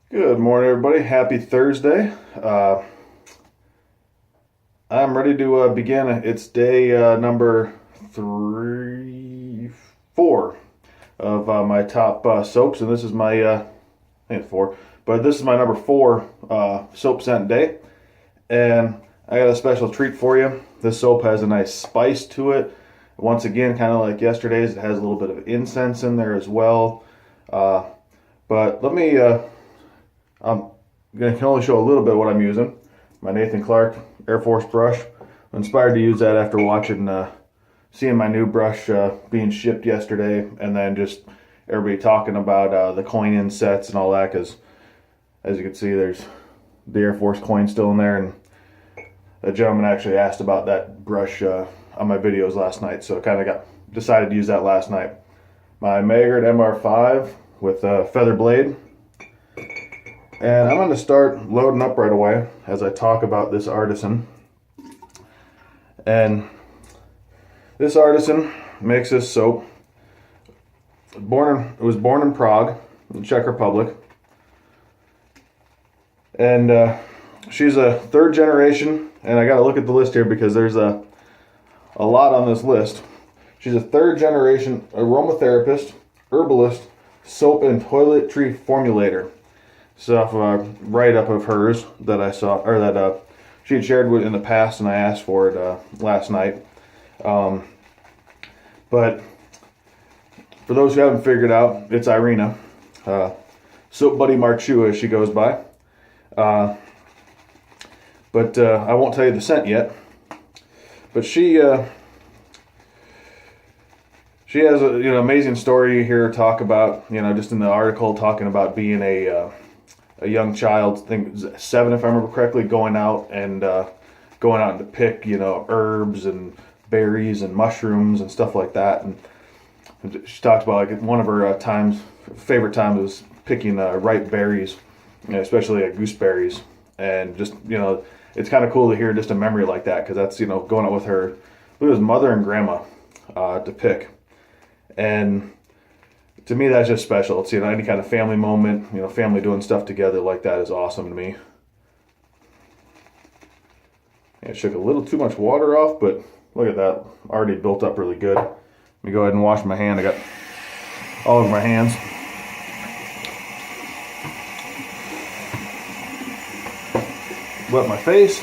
Good morning, everybody. Happy Thursday. I'm ready to begin. It's day number four of my top soaps, and this is my, I think it's four, but this is my number four soap scent day. And I got a special treat for you. This soap has a nice spice to it. Once again, kind of like yesterday's, it has a little bit of incense in there as well. But let me. I'm going to only show a little bit of what I'm using. My Nathan Clark Air Force brush. I'm inspired to use that after watching, seeing my new brush being shipped yesterday, and then just everybody talking about the coin insets and all that. Because as you can see, there's the Air Force coin still in there, and a gentleman actually asked about that brush on my videos last night, so I kind of decided to use that last night. My Maggard MR5 with a feather blade. And I'm going to start loading up right away as I talk about this artisan. And this artisan makes this soap. It was born in Prague, in the Czech Republic. And she's a third generation, and I got to look at the list here because there's a lot on this list. She's a third generation aromatherapist, herbalist, soap and toiletry formulator. Stuff write-up of hers that I saw, or that she had shared with in the past, and I asked for it last night. But for those who haven't figured out, it's Irena, Soap Buddy Mark Chu as she goes by. But I won't tell you the scent yet. But she has a amazing story here to talk about. Just in the article talking about being a young child, I think it was 7 if I remember correctly, going out to pick herbs and berries and mushrooms and stuff like that. And she talks about like one of her favorite times was picking ripe berries, especially gooseberries. And just it's kind of cool to hear just a memory like that, because that's going out with her, with his mother and grandma to pick. And to me, that's just special. It's any kind of family moment, family doing stuff together like that is awesome to me. I shook a little too much water off, but look at that, already built up really good. Let me go ahead and wash my hand. I got all over my hands. Wet my face.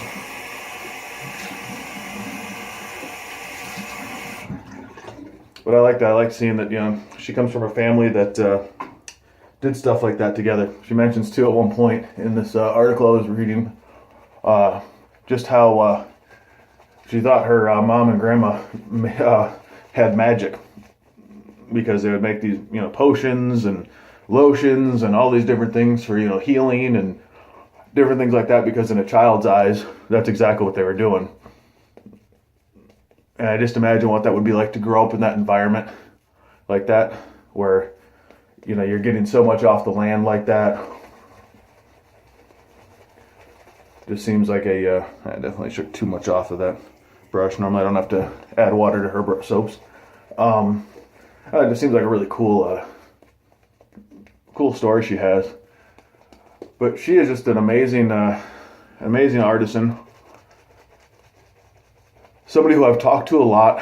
But I like that. I like seeing that, she comes from a family that did stuff like that together. She mentions, too, at one point in this article I was reading, just how she thought her mom and grandma had magic, because they would make these, potions and lotions and all these different things for, healing and different things like that, because in a child's eyes, that's exactly what they were doing. And I just imagine what that would be like to grow up in that environment like that, where, you're getting so much off the land like that. Just seems like I definitely shook too much off of that brush. Normally I don't have to add water to Herbert Soaps. It just seems like a really cool story she has. But she is just an amazing artisan. Somebody who I've talked to a lot,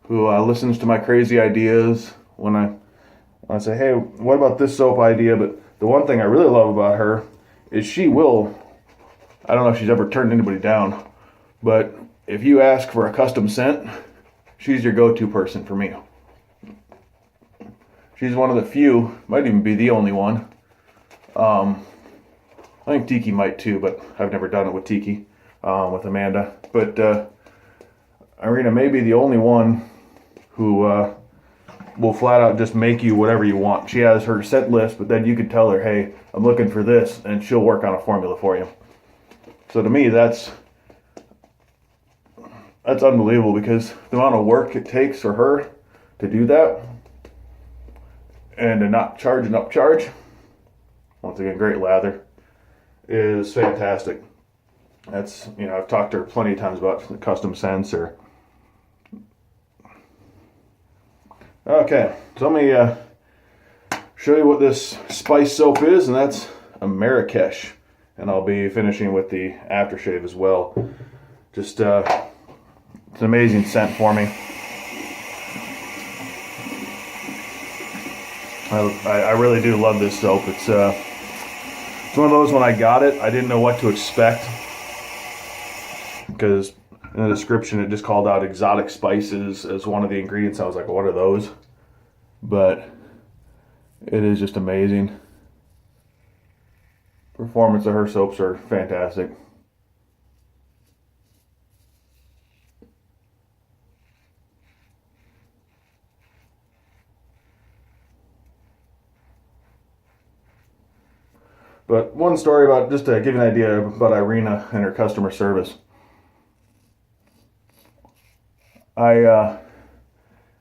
who listens to my crazy ideas when I say, hey, what about this soap idea? But the one thing I really love about her is she will, I don't know if she's ever turned anybody down, but if you ask for a custom scent, she's your go-to person for me. She's one of the few, might even be the only one. I think Tiki might too, but I've never done it with Tiki, with Amanda. But Irena may be the only one who will flat out just make you whatever you want. She has her scent list, but then you can tell her, hey, I'm looking for this, and she'll work on a formula for you. So to me, that's unbelievable, because the amount of work it takes for her to do that and to not charge an upcharge, once again, great lather, is fantastic. That's, I've talked to her plenty of times about custom scents or... Okay, so let me show you what this spice soap is, and that's Marrakesh, and I'll be finishing with the aftershave as well. Just it's an amazing scent for me. I really do love this soap. It's one of those, when I got it, I didn't know what to expect, because in the description it just called out exotic spices as one of the ingredients. I was like, what are those? But it is just amazing. Performance of her soaps are fantastic. But one story about, just to give you an idea about Irena and her customer service. I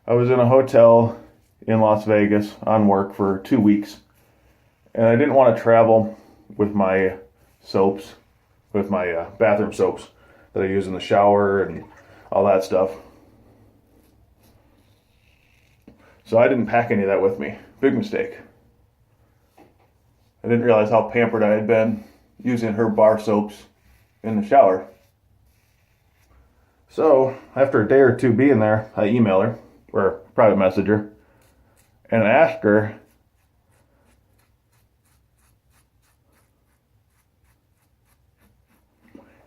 was in a hotel in Las Vegas on work for 2 weeks, and I didn't want to travel with my soaps, with my bathroom soaps that I use in the shower and all that stuff. So I didn't pack any of that with me. Big mistake. I didn't realize how pampered I had been using her bar soaps in the shower. So after a day or two being there, I email her, or private message her, and I asked her,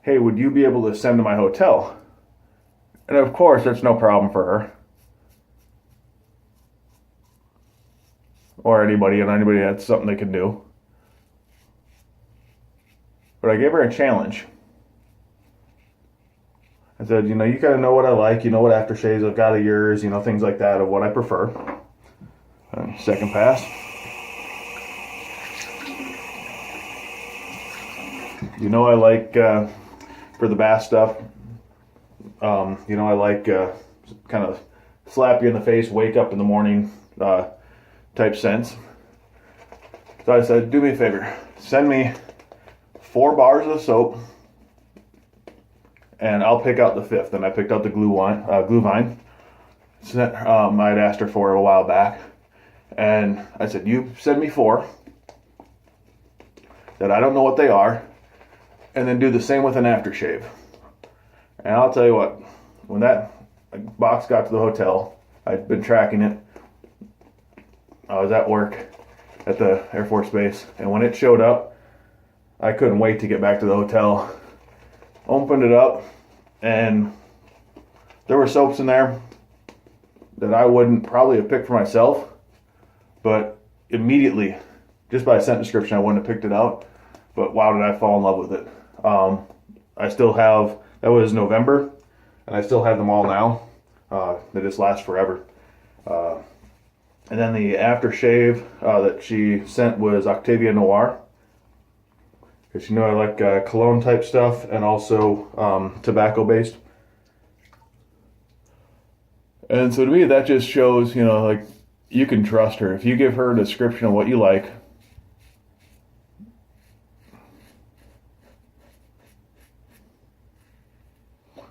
hey, would you be able to send to my hotel? And of course, that's no problem for her. Or anybody that's something they can do. But I gave her a challenge. I said, you gotta know what I like, you know what aftershaves I've got of yours, things like that, of what I prefer. Second pass. I like, for the bath stuff, I like kind of slap you in the face, wake up in the morning type scents. So I said, do me a favor, send me 4 bars of soap, and I'll pick out the 5th. And I picked out the glue vine. I'd asked her for it a while back, and I said, you send me 4 that I don't know what they are, and then do the same with an aftershave. And I'll tell you what, when that box got to the hotel, I'd been tracking it. I was at work at the Air Force Base, and when it showed up, I couldn't wait to get back to the hotel. Opened it up, and there were soaps in there that I wouldn't probably have picked for myself, but immediately, just by a scent description, I wouldn't have picked it out. But wow, did I fall in love with it. I still have, that was November, and I still have them all now. They just last forever. And then the aftershave that she sent was Octavia Noir. Because I like cologne type stuff, and also tobacco based. And so to me, that just shows, you can trust her. If you give her a description of what you like,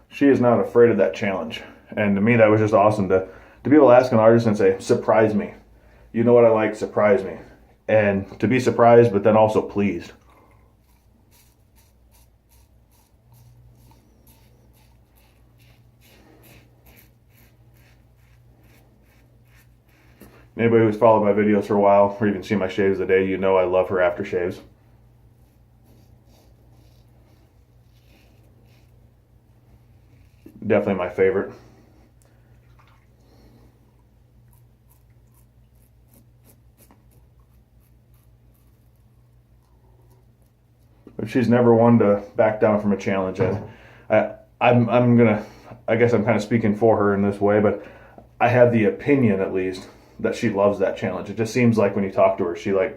she is not afraid of that challenge. And to me, that was just awesome to be able to ask an artist and say, surprise me. You know what I like, surprise me. And to be surprised, but then also pleased. Anybody who's followed my videos for a while, or even seen my shaves of the day, I love her aftershaves. Definitely my favorite. But she's never one to back down from a challenge. I'm gonna, I guess I'm kind of speaking for her in this way, but I have the opinion, at least, that she loves that challenge. It just seems like when you talk to her, she or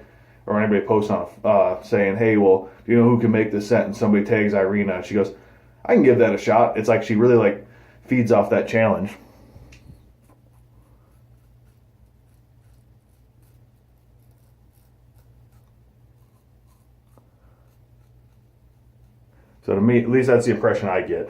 anybody posts on saying, hey, well, do you know who can make this scent? And somebody tags Irena, and she goes, I can give that a shot. It's like she really feeds off that challenge. So to me, at least that's the impression I get.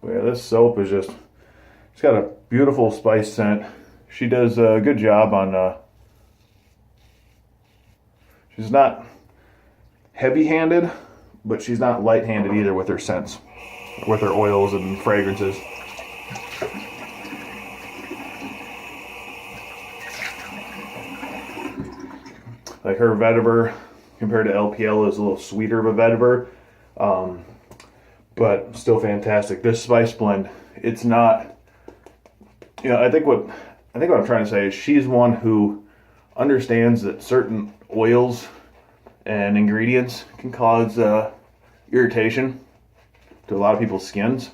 But yeah, this soap is just, it's got a beautiful spice scent. She does a good job on, she's not heavy-handed, but she's not light-handed either with her scents, with her oils and fragrances. Like her vetiver compared to LPL is a little sweeter of a vetiver, but still fantastic. This spice blend, it's not, I think what I'm trying to say is she's one who understands that certain oils and ingredients can cause irritation to a lot of people's skins.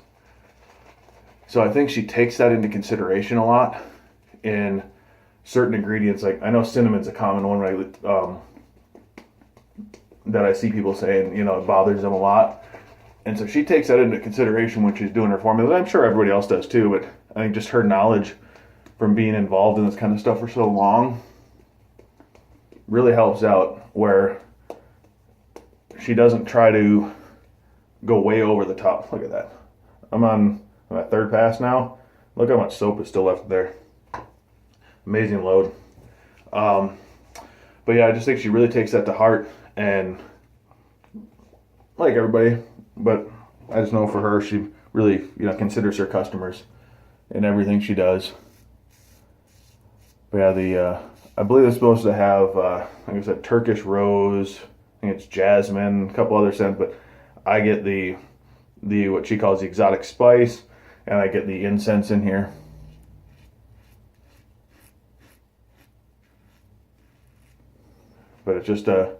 So I think she takes that into consideration a lot in certain ingredients. Like I know cinnamon's a common one that I see people saying, it bothers them a lot. And so she takes that into consideration when she's doing her formula. I'm sure everybody else does too, but I think just her knowledge from being involved in this kind of stuff for so long really helps out, where she doesn't try to go way over the top. Look at that. I'm at third pass now. Look how much soap is still left there. Amazing load. But yeah, I just think she really takes that to heart, and like everybody, but I just know for her, she really, considers her customers in everything she does. But yeah, I believe it's supposed to have, like I said, Turkish rose, I think it's jasmine, a couple other scents, but I get the what she calls the exotic spice, and I get the incense in here. But it's just a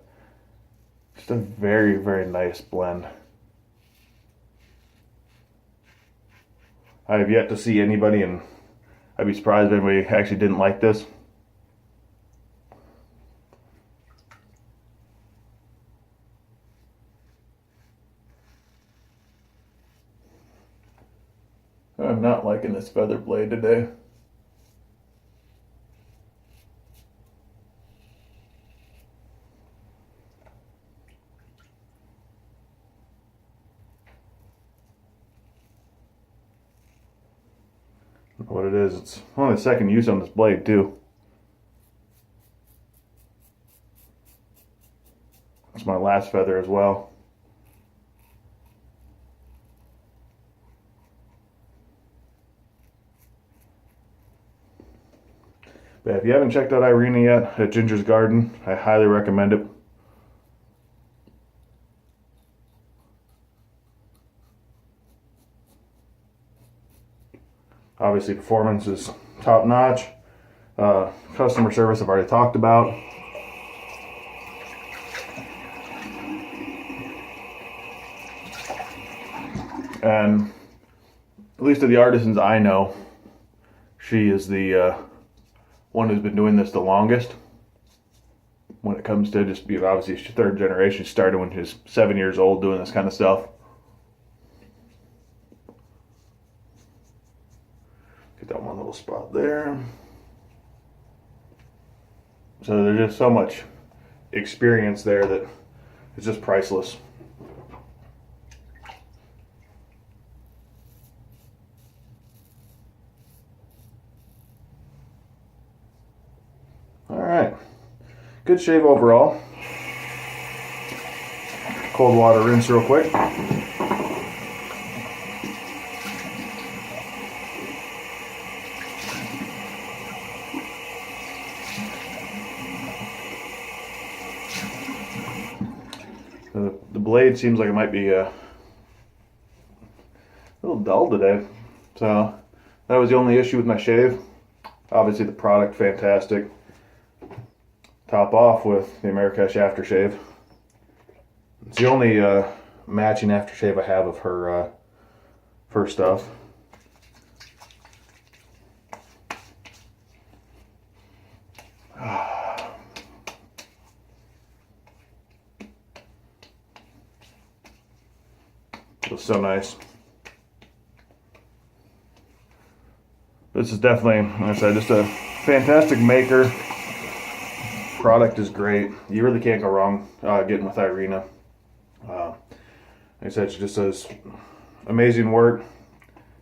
very, very nice blend. I have yet to see anybody, and I'd be surprised if anybody actually didn't like this. I'm not liking this feather blade today. What it is, it's only the second use on this blade too. It's my last feather as well. But if you haven't checked out Irena yet at Ginger's Garden, I highly recommend it. Obviously, performance is top notch. Customer service I've already talked about. And at least of the artisans I know, she is the one who's been doing this the longest. When it comes to just being, obviously, she's third generation. She started when she was 7 years old doing this kind of stuff. Get that one little spot there. So there's just so much experience there that it's just priceless. All right, good shave overall. Cold water rinse real quick. The blade seems like it might be a little dull today, so that was the only issue with my shave. Obviously the product, fantastic. Top off with the Americash Aftershave. It's the only matching aftershave I have of her stuff. Feels so nice. This is definitely, like I said, just a fantastic maker. Product is great. You really can't go wrong getting with Irena. Like I said, she just does amazing work.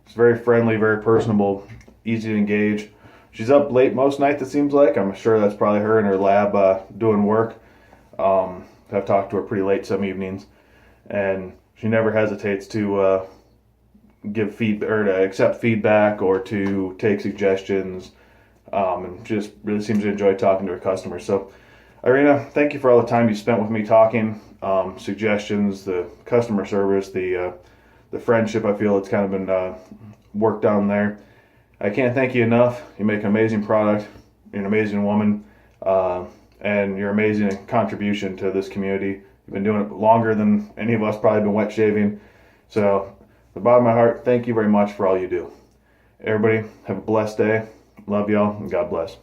She's very friendly, very personable, easy to engage. She's up late most nights, it seems like. I'm sure that's probably her in her lab doing work. I've talked to her pretty late some evenings, and she never hesitates to give feedback or to accept feedback or to take suggestions, and just really seems to enjoy talking to her customers. So, Irena, thank you for all the time you spent with me talking, suggestions, the customer service, the friendship. I feel it's kind of been worked on there. I can't thank you enough. You make an amazing product. You're an amazing woman, and you're amazing contribution to this community. You've been doing it longer than any of us probably been wet shaving. So, from the bottom of my heart, thank you very much for all you do. Everybody, have a blessed day. Love y'all, and God bless.